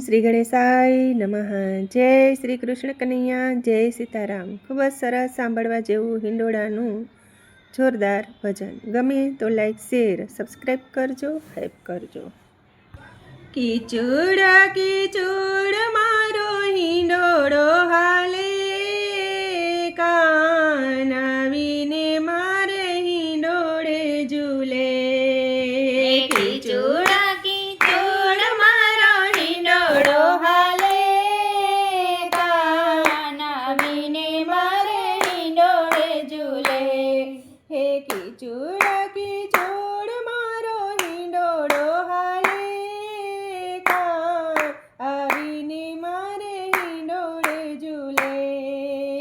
શ્રી ગણેશાય નમઃ. જય શ્રી કૃષ્ણ કનૈયા, જય સીતારામ. ખૂબ જ સરસ સાંભળવા જેવું હિંડોળાનું જોરદાર ભજન. ગમે તો લાઈક, શેર, સબસ્ક્રાઈબ કરજો, હેલ્પ કરજો. કીચુડ કીચુડ મારો હિંડોળો હાલે, કાન આવીને મારે હિંડોળે ઝૂલે. કીચુડ કીચુડ મારો હિંડોળો હાલે, કાન આવીને મારે હિંડોળે ઝૂલે. હે કીચુડ કીચુડ મારો હિંડોળો હાલે, કાન આવીને મારે હિંડોળે ઝૂલે.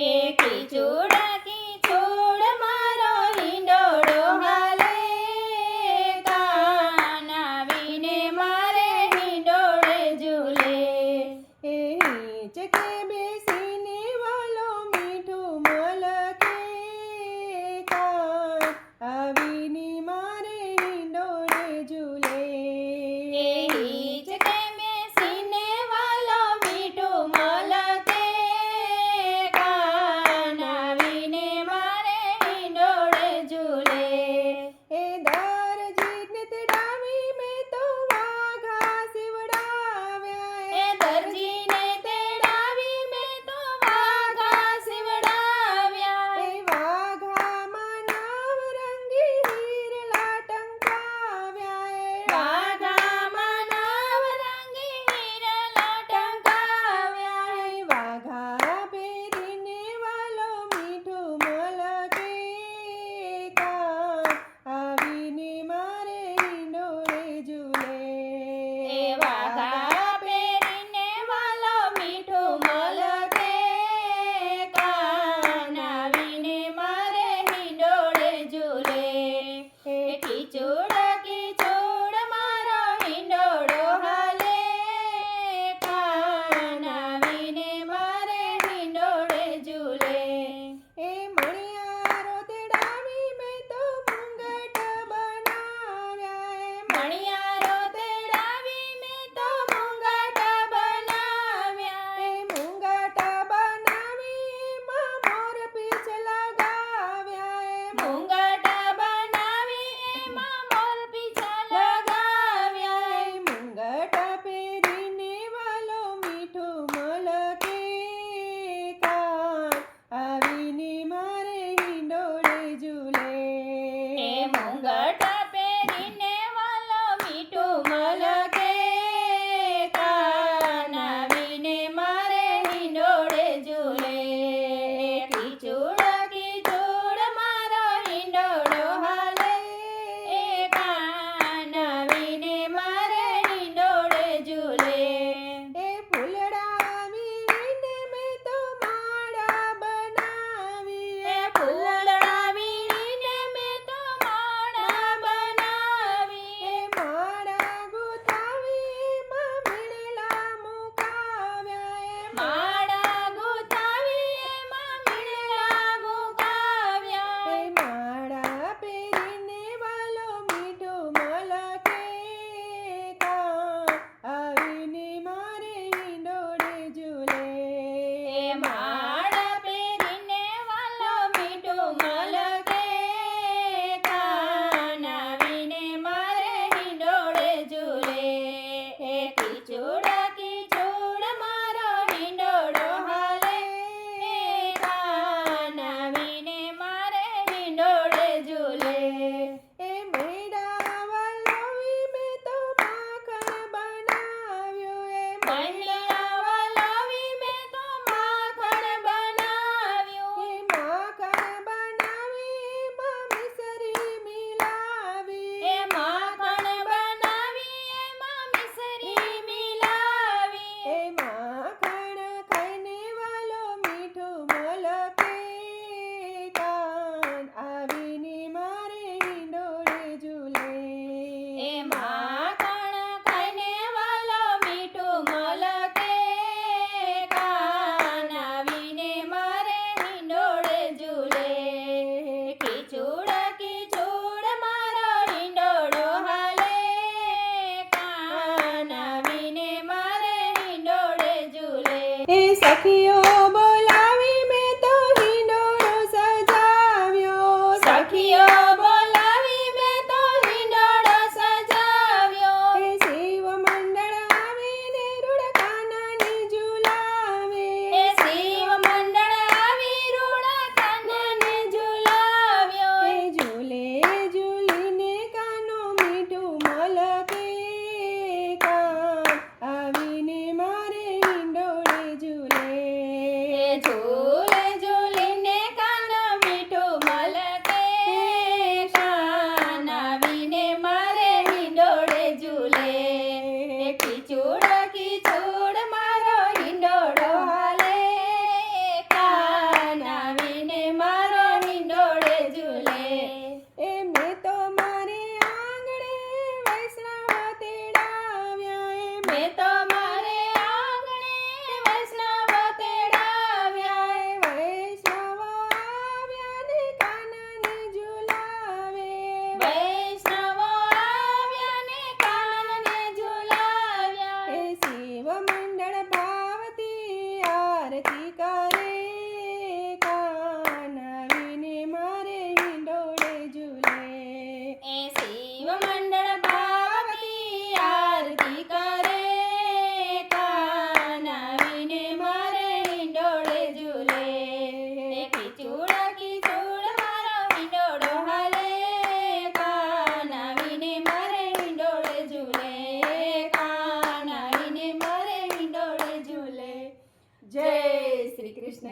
એ કીચુડ કીચુડ મારો હિંડોળો હાલે, કાન આવીને મારે હિંડોળે ઝૂલે. એ હિંચકે બેસીને વાલો મીઠું મલકે, કાન આવી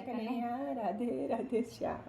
કનૈયા રાધે રાધે શ્યામ.